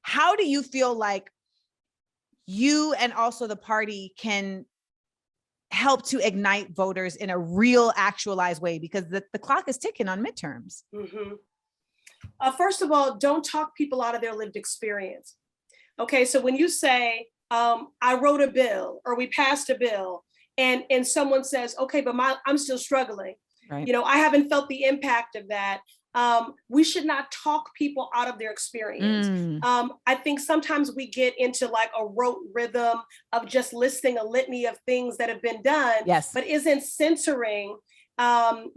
How do you feel like you and also the party can help to ignite voters in a real, actualized way? Because the clock is ticking on midterms. Mm-hmm. First of all, don't talk people out of their lived experience. Okay, so when you say, I wrote a bill or we passed a bill, and someone says, okay, but I'm still struggling. Right. You know, I haven't felt the impact of that. We should not talk people out of their experience. I think sometimes we get into like a rote rhythm of just listing a litany of things that have been done, yes, but isn't censoring.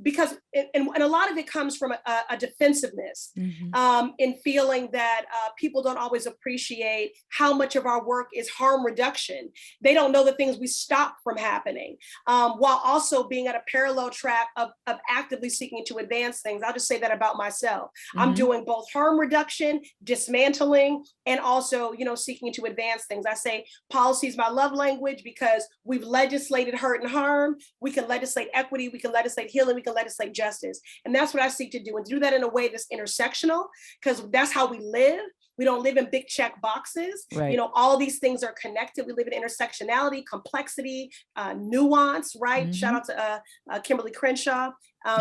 Because and a lot of it comes from a defensiveness, in feeling that people don't always appreciate how much of our work is harm reduction. They don't know the things we stop from happening, while also being at a parallel track of actively seeking to advance things. I'll just say that about myself. I'm doing both harm reduction, dismantling, and also, you know, seeking to advance things. I say policy is my love language because we've legislated hurt and harm. We can legislate equity. We can legislate healing, we can legislate justice. And that's what I seek to do, and do that in a way that's intersectional, because that's how we live. We don't live in big check boxes. Right. You know, all these things are connected. We live in intersectionality, complexity, nuance, right? Shout out to Kimberly Crenshaw.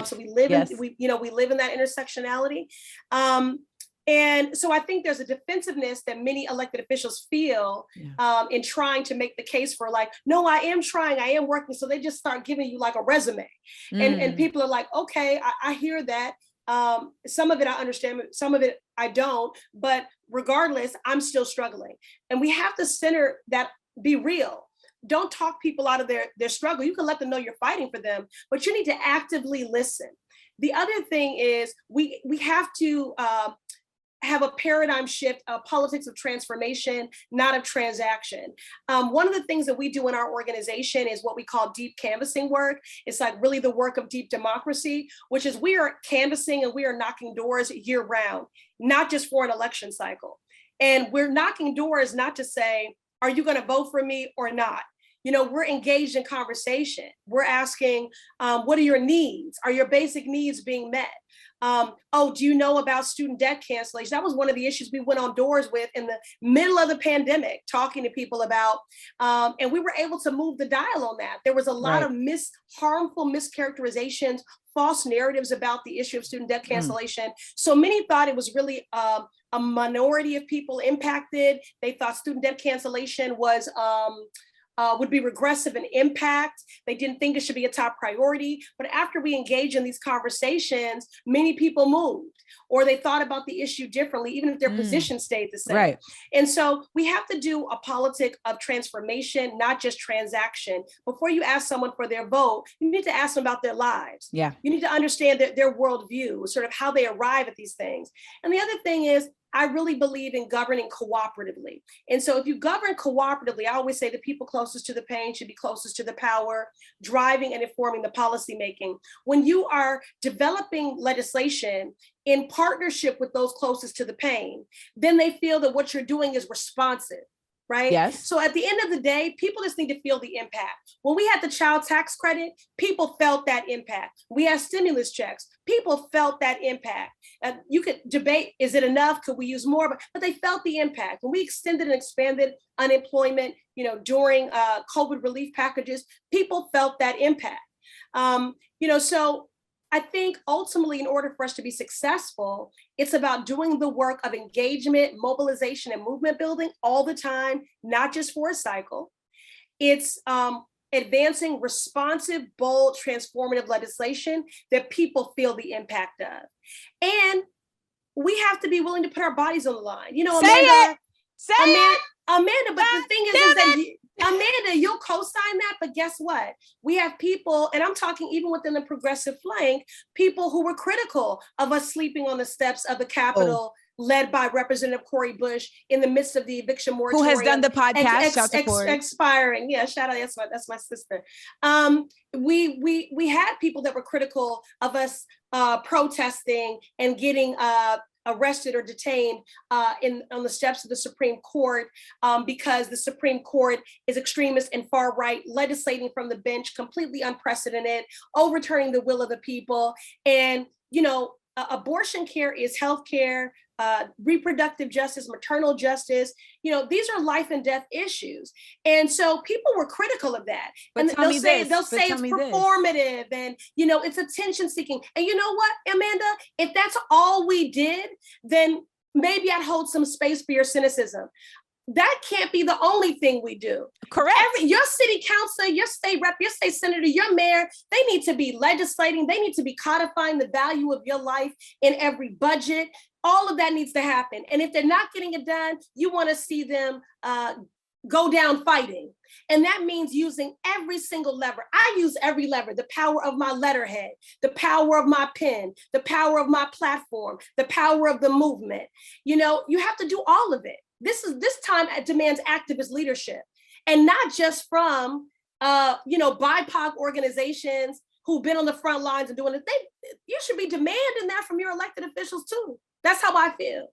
So we live in, we live in that intersectionality. And so I think there's a defensiveness that many elected officials feel in trying to make the case for like, no, I am trying, I am working. So they just start giving you like a resume. And people are like, okay, I hear that. Some of it I understand, some of it I don't, but regardless, I'm still struggling. And we have to center that, be real. Don't talk people out of their struggle. You can let them know you're fighting for them, but you need to actively listen. The other thing is we have to have a paradigm shift, a politics of transformation, not of transaction. One of the things that we do in our organization is what we call deep canvassing work. It's like really the work of deep democracy, which is we are canvassing and we are knocking doors year round, not just for an election cycle. And we're knocking doors not to say, are you going to vote for me or not? You know, we're engaged in conversation. We're asking, what are your needs? Are your basic needs being met? Oh, do you know about student debt cancellation? That was one of the issues we went on doors with in the middle of the pandemic, talking to people about, and we were able to move the dial on that. There was a lot of harmful mischaracterizations, false narratives about the issue of student debt cancellation. So many thought it was really a minority of people impacted. They thought student debt cancellation was would be regressive in impact. They didn't think it should be a top priority. But after we engage in these conversations, many people moved, or they thought about the issue differently, even if their position stayed the same. Right. And so we have to do a politic of transformation, not just transaction. Before you ask someone for their vote, you need to ask them about their lives. Yeah. You need to understand their worldview, sort of how they arrive at these things. And the other thing is, I really believe in governing cooperatively. And so if you govern cooperatively, I always say the people closest to the pain should be closest to the power, driving and informing the policymaking. When you are developing legislation in partnership with those closest to the pain, then they feel that what you're doing is responsive. Right? Yes. So at the end of the day, people just need to feel the impact. When we had the child tax credit, people felt that impact. We had stimulus checks. People felt that impact. You could debate, is it enough? Could we use more? But they felt the impact. When we extended and expanded unemployment, during COVID relief packages, people felt that impact. So I think ultimately, in order for us to be successful, it's about doing the work of engagement, mobilization, and movement building all the time, not just for a cycle. It's advancing responsive, bold, transformative legislation that people feel the impact of. And we have to be willing to put our bodies on the line. Amanda, but the thing is that Amanda, you'll co-sign that, but guess what? We have people, and I'm talking even within the progressive flank, people who were critical of us sleeping on the steps of the Capitol, led by Representative Cori Bush in the midst of the eviction moratorium. Who has done the podcast, expiring. Yeah, shout out, that's my sister. We had people that were critical of us protesting and getting arrested or detained on the steps of the Supreme Court because the Supreme Court is extremist and far right, legislating from the bench, completely unprecedented, overturning the will of the people. And, abortion care is health care. reproductive justice, maternal justice. These are life and death issues. And so people were critical of that. But and they'll say it's performative and, it's attention seeking. And you know what, Amanda, if that's all we did, then maybe I'd hold some space for your cynicism. That can't be the only thing we do. Correct. Your city council, your state rep, your state senator, your mayor, they need to be legislating. They need to be codifying the value of your life in every budget. All of that needs to happen. And if they're not getting it done, you want to see them go down fighting. And that means using every single lever. I use every lever: the power of my letterhead, the power of my pen, the power of my platform, the power of the movement. You have to do all of it. This time demands activist leadership, and not just from BIPOC organizations who've been on the front lines and doing it. You should be demanding that from your elected officials too. That's how I feel.